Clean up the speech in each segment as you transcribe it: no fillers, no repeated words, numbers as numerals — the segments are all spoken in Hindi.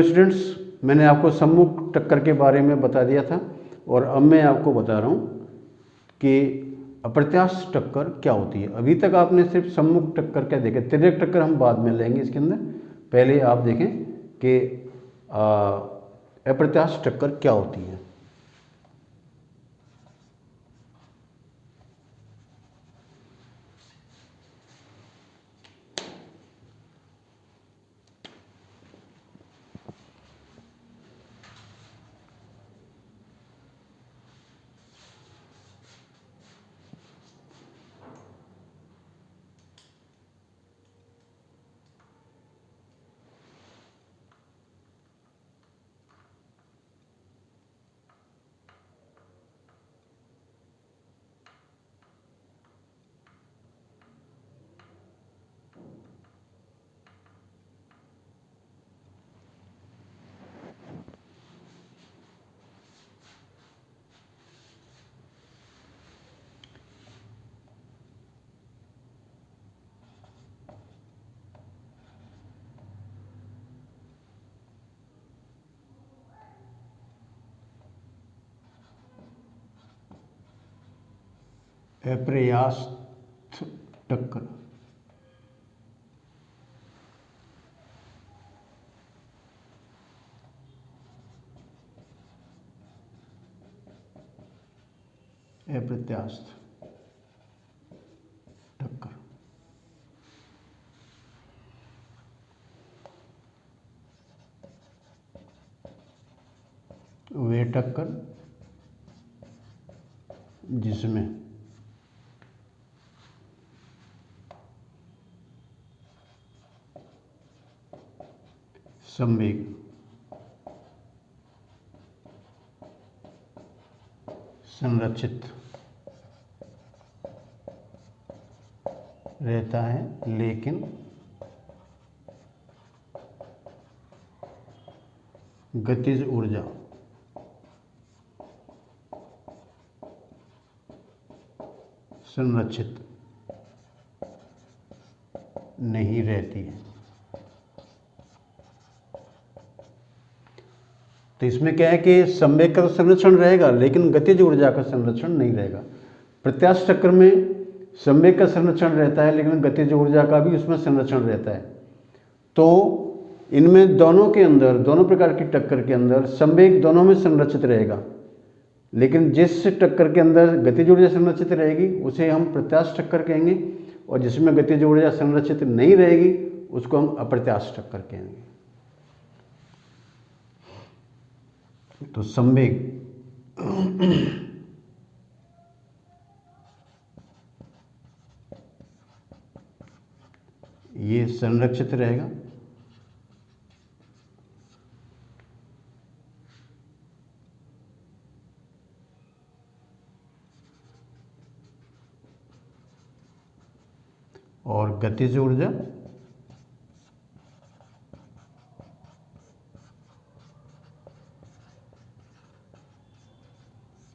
स्टूडेंट्स, मैंने आपको सम्मुख टक्कर के बारे में बता दिया था और अब मैं आपको बता रहा हूँ कि अप्रत्यास्थ टक्कर क्या होती है। अभी तक आपने सिर्फ सम्मुख टक्कर क्या देखे, तिर्यक टक्कर हम बाद में लेंगे इसके अंदर। पहले आप देखें कि अप्रत्यास्थ टक्कर क्या होती है। अप्रत्यास्थ टक्कर अप्रत्यास्थ टक्कर वे टक्कर जिसमें संवेग संरक्षित रहता है लेकिन गतिज ऊर्जा संरक्षित नहीं रहती है। तो इसमें क्या है कि संवेग का तो संरक्षण रहेगा लेकिन गतिज ऊर्जा का संरक्षण नहीं रहेगा। प्रत्यास्थ चक्र में संवेग का संरक्षण रहता है लेकिन गतिज ऊर्जा का भी उसमें संरक्षण रहता है। तो इनमें दोनों के अंदर, दोनों प्रकार की टक्कर के अंदर संवेग दोनों में संरक्षित रहेगा, लेकिन जिस टक्कर के अंदर गतिज ऊर्जा संरक्षित रहेगी उसे हम प्रत्यास्थ टक्कर कहेंगे और जिसमें गतिज ऊर्जा संरक्षित नहीं रहेगी उसको हम अप्रत्यास्थ टक्कर कहेंगे। तो संवेग ये संरक्षित रहेगा और गतिज ऊर्जा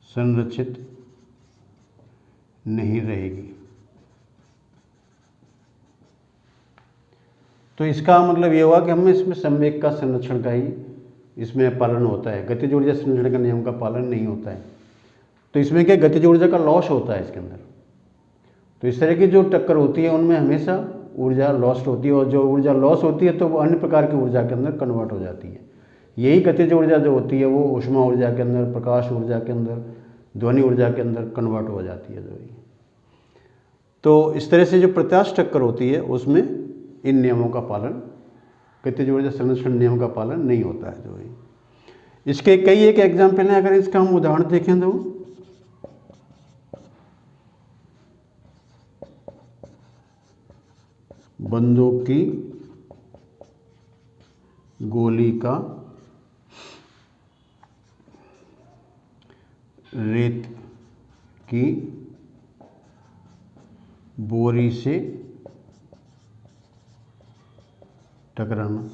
संरक्षित नहीं रहेगी। तो इसका मतलब ये हुआ कि हमें इसमें संवेग का संरक्षण का ही इसमें पालन होता है, गतिज ऊर्जा संरक्षण का नियम का पालन नहीं होता है। तो इसमें क्या गतिज ऊर्जा का लॉस होता है इसके अंदर। तो इस तरह की जो टक्कर होती है उनमें हमेशा ऊर्जा लॉस्ट होती है और जो ऊर्जा लॉस होती है तो वो अन्य प्रकार की ऊर्जा के अंदर कन्वर्ट हो जाती है। यही गतिज ऊर्जा जो होती है वो ऊष्मा ऊर्जा के अंदर, प्रकाश ऊर्जा के अंदर, ध्वनि ऊर्जा के अंदर कन्वर्ट हो जाती है जो ही। तो इस तरह से जो प्रत्यास्थ टक्कर होती है उसमें इन नियमों का पालन, गतिज ऊर्जा संरक्षण नियम का पालन नहीं होता है जो ही। इसके कई एक एग्जाम्पल हैं, अगर इसका हम उदाहरण देखें तो बंदूक की गोली का रेत की बोरी से टकराना।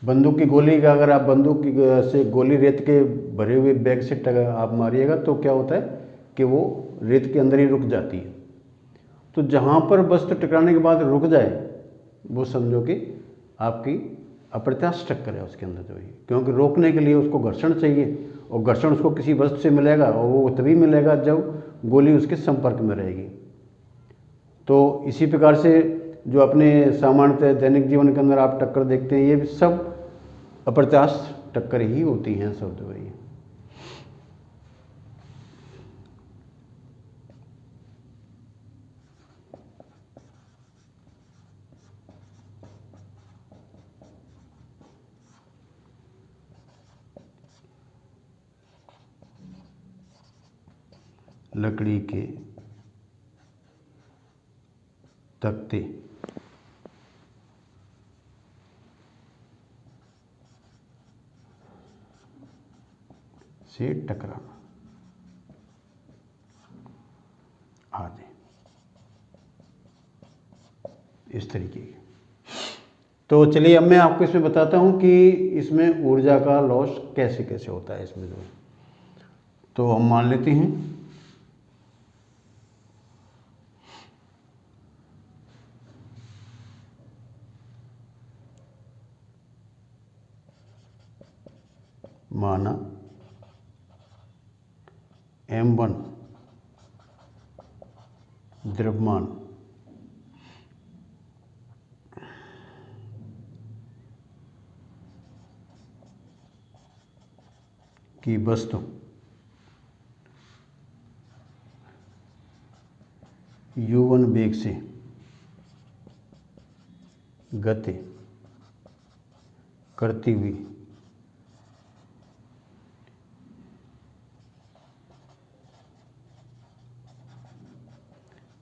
बंदूक की गोली का, अगर आप बंदूक की से गोली रेत के भरे हुए बैग से आप मारिएगा तो क्या होता है कि वो रेत के अंदर ही रुक जाती है। तो जहाँ पर वस्तु टकराने के बाद रुक जाए वो समझो कि आपकी अप्रत्यास्थ टक्कर है उसके अंदर जो है, क्योंकि रोकने के लिए उसको घर्षण चाहिए, और घर्षण उसको किसी वस्तु से मिलेगा, और वो तभी मिलेगा जब गोली उसके संपर्क में रहेगी। तो इसी प्रकार से जो अपने सामान्यतः दैनिक जीवन के अंदर आप टक्कर देखते हैं, ये सब अप्रत्यास्थ टक्कर ही होती हैं सब जो है। लकड़ी के तख्ते से टकराना आदि इस तरीके की। तो चलिए अब मैं आपको इसमें बताता हूं कि इसमें ऊर्जा का लॉस कैसे कैसे होता है इसमें जो। तो हम मान लेते हैं माना m1 द्रव्यमान की वस्तु u1 वेग से गति करती हुई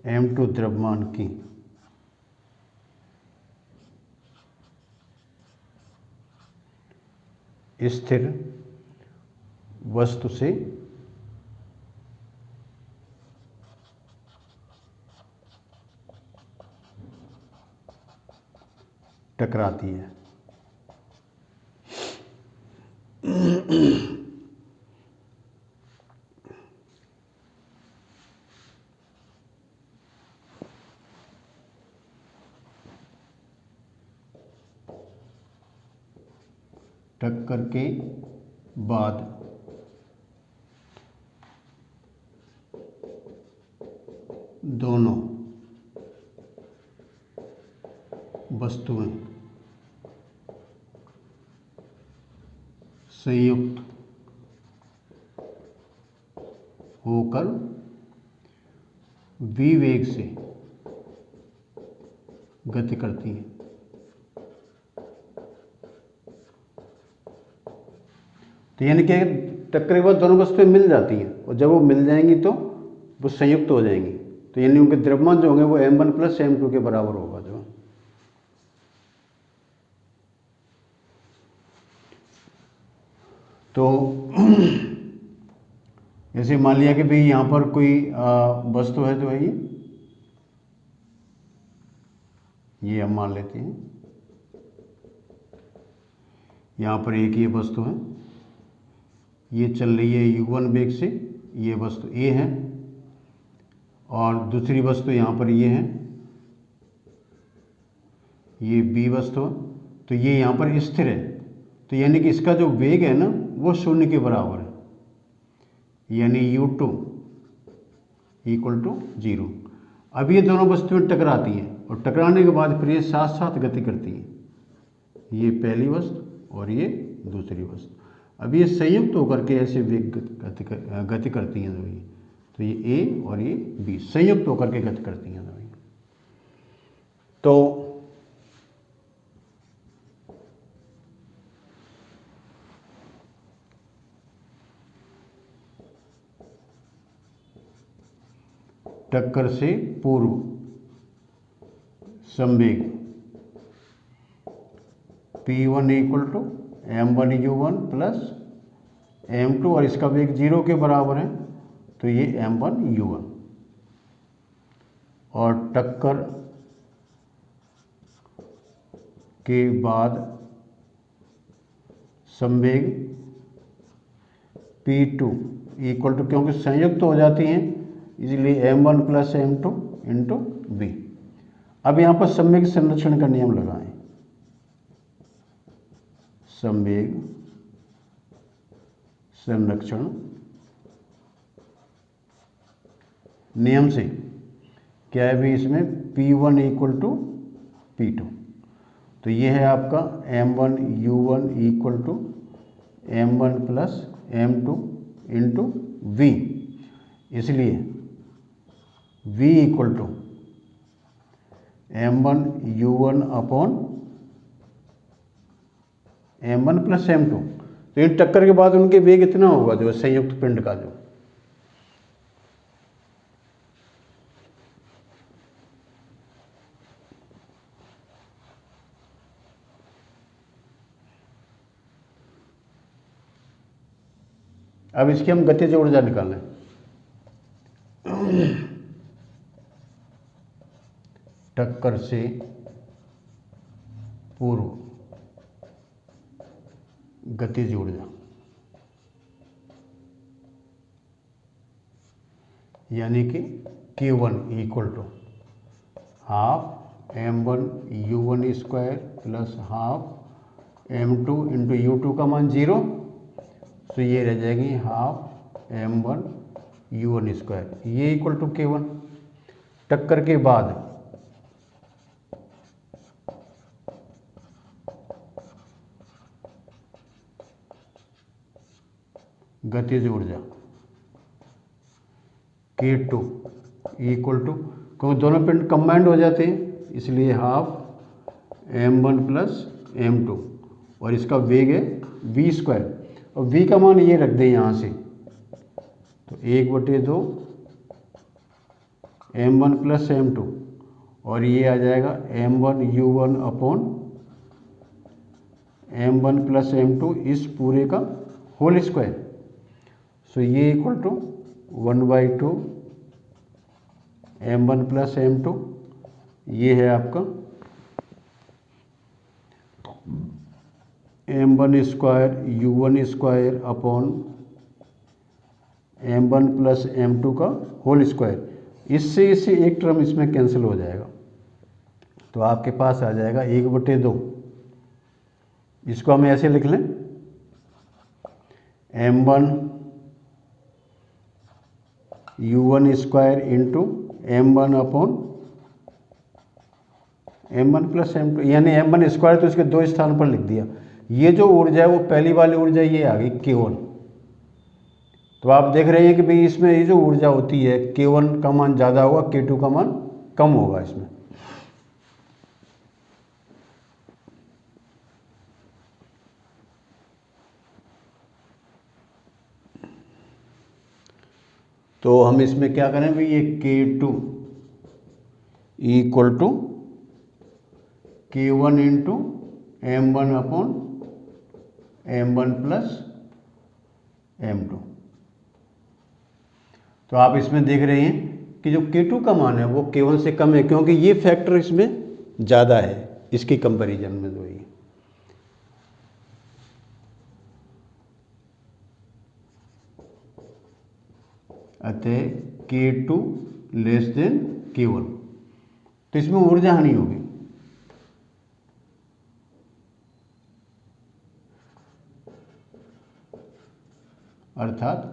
m2 द्रव्यमान की स्थिर वस्तु से टकराती है। टक्कर के बाद दोनों वस्तुएं संयुक्त होकर v वेग से गति करती हैं। तो यानी कि टक्कर के बाद दोनों वस्तुएं मिल जाती हैं, और जब वो मिल जाएंगी तो वो संयुक्त हो जाएंगी। तो यानी उनके द्रव्यमान जो होंगे वो m1 प्लस m2 के बराबर होगा जो। तो जैसे मान लिया कि भाई यहाँ पर कोई वस्तु है जो है ये हम मान लेते हैं, यहाँ पर एक ये वस्तु है, ये चल रही है u1 वेग से, ये वस्तु A है, और दूसरी वस्तु यहाँ पर ये है, ये B वस्तु है। तो ये यहाँ पर स्थिर है, तो यानी कि इसका जो वेग है ना वो 0 के बराबर है, यानी u2 इक्वल टू 0। अब ये दोनों वस्तुएं टकराती हैं, और टकराने के बाद फिर ये साथ साथ गति करती हैं, ये पहली वस्तु और ये दूसरी वस्तु। अब ये संयुक्त होकर के ऐसे वेग गति करती हैं दोनों। तो ये A और ये B संयुक्त होकर के गति करती हैं दोनों। तो टक्कर से पूर्व संवेग P1 equal to m1 u1 plus m2, और इसका वेग 0 के बराबर है, तो ये m1 u1। और टक्कर के बाद संवेग P2 इक्वल टू, क्योंकि संयुक्त हो जाती हैं इसलिए m1 plus m2 into B। अब यहाँ पर संवेग संरक्षण का नियम लगाएं। संवेग संरक्षण नियम से क्या है भी इसमें P1 इक्वल टू P2। तो ये है आपका M1 U1 equal to M1 plus M2 into V। इसलिए V equal to M1 U1 upon M1 plus M2। तो इन टक्कर के बाद उनके वेग इतना होगा जो संयुक्त पिंड का जो अब इसकी हम गतिज ऊर्जा निकालें। टक्कर से पूर्व गतिज ऊर्जा यानी कि Q1 equal to half M1 U1 square plus half M2 into U2 का मान 0। तो ये रह जाएगी हाफ M1 U1 स्क्वायर, ये इक्वल टू K1। टक्कर के बाद गतिज ऊर्जा K2 इक्वल टू, क्योंकि दोनों पिंड कंबाइंड हो जाते हैं इसलिए हाफ M1 प्लस M2 और इसका वेग है V स्क्वायर और V का मान ये रख दें यहाँ से, तो 1/2 M1 प्लस M2 और ये आ जाएगा M1 U1 upon M1 plus M2 इस पूरे का होल स्क्वायर। सो ये equal to 1/2 M1 plus M2, ये है आपका M1 square U1 square upon M1 plus M2 का होल स्क्वायर। इससे एक टर्म इसमें कैंसिल हो जाएगा, तो आपके पास आ जाएगा 1/2। इसको हम ऐसे लिख लें M1 U1 square into M1 upon M1 plus M2, यानी M1 स्क्वायर तो इसके 2 स्थान पर लिख दिया। ये जो ऊर्जा है वो पहली वाली ऊर्जा ये आ गई K1। तो आप देख रहे हैं कि भाई इसमें ये जो ऊर्जा होती है K1 का मान ज़्यादा होगा, K2 का मान कम होगा इसमें। तो हम इसमें क्या करें भाई, ये K2 equal to K1 into M1 upon M1 plus M2। तो आप इसमें देख रहे हैं कि जो K2 का मान है वो K1 से कम है, क्योंकि ये फैक्टर इसमें ज़्यादा है इसकी कंपैरिजन में जो है। अतः K2 लेस देन K1, तो इसमें ऊर्जा हानि होगी। अर्थात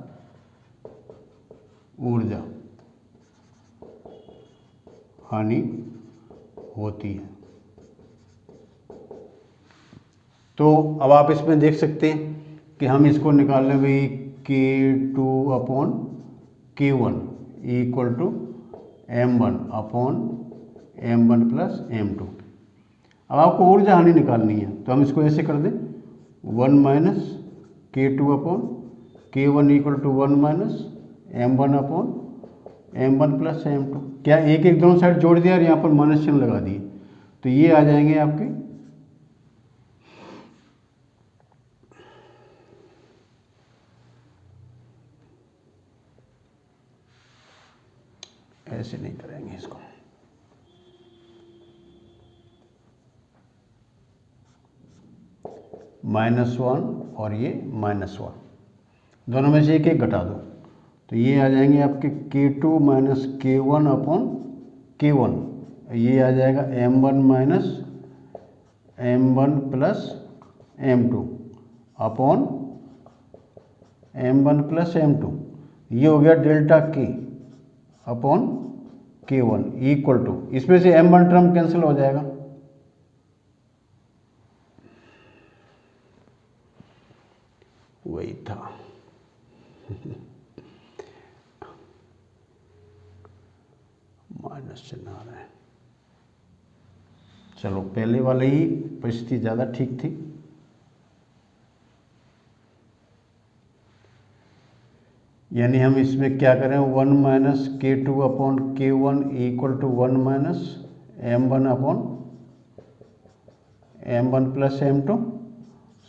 ऊर्जा हानि होती है। तो अब आप इसमें देख सकते हैं कि हम इसको निकाल लें भाई K2 upon K1 equal to M1 upon M1 plus M2। अब आपको ऊर्जा हानि निकालनी है, तो हम इसको ऐसे कर दें 1 minus K2 upon K1 equal to 1 minus M1 upon M1 plus M2। क्या एक एक दोनों साइड जोड़ दिया और यहाँ पर माइनस चिन्ह लगा दिए, तो ये आ जाएंगे आपके ऐसे नहीं करेंगे इसको, -1 और ये -1, दोनों में से एक एक घटा दो, तो ये आ जाएंगे आपके K2 minus K1 upon K1। ये आ जाएगा M1 minus M1 plus m2 upon m1 plus m2, ये हो गया delta k upon k1 equal to, इसमें से m1 टर्म कैंसिल हो जाएगा, वही था माइनस चिन्ह आ रहा है। चलो पहले वाले ही परिस्थिति ज़्यादा ठीक थी। यानी हम इसमें क्या करें, 1 minus k2 upon k1 equal to 1 minus m1 upon m1 plus m2।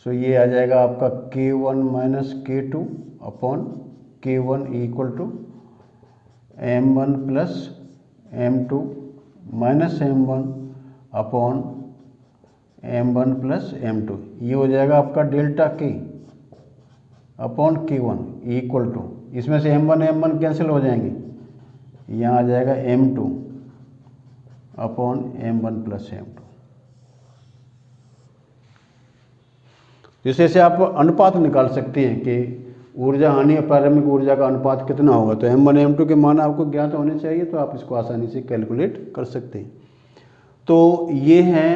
So ये आ जाएगा आपका k1 minus k2 upon k1 equal to m1 plus m2 minus m1 upon m1 plus m2। ये हो जाएगा आपका delta k upon k1 equal to, इसमें से m1 कैंसिल हो जाएंगे, यहाँ आ जाएगा m2 upon m1 plus m2। जैसे आप अनुपात निकाल सकते हैं कि ऊर्जा हानि और प्रारंभिक ऊर्जा का अनुपात कितना होगा, तो m1 m2 के मान आपको ज्ञात होने चाहिए, तो आप इसको आसानी से कैलकुलेट कर सकते हैं। तो ये हैं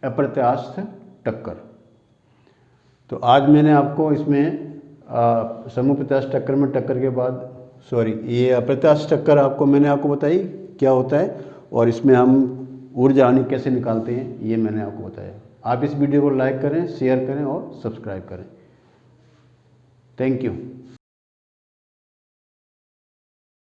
अप्रत्यास्थ टक्कर। तो आज मैंने आपको इसमें समूह प्रत्यास्थ टक्कर में टक्कर के बाद ये अप्रत्यास्थ टक्कर आपको मैंने आपको बताई क्या होता है, और इसमें हम ऊर्जा हानि कैसे निकालते हैं ये मैंने आपको बताया। आप इस वीडियो को लाइक करें, शेयर करें और सब्सक्राइब करें। Thank you.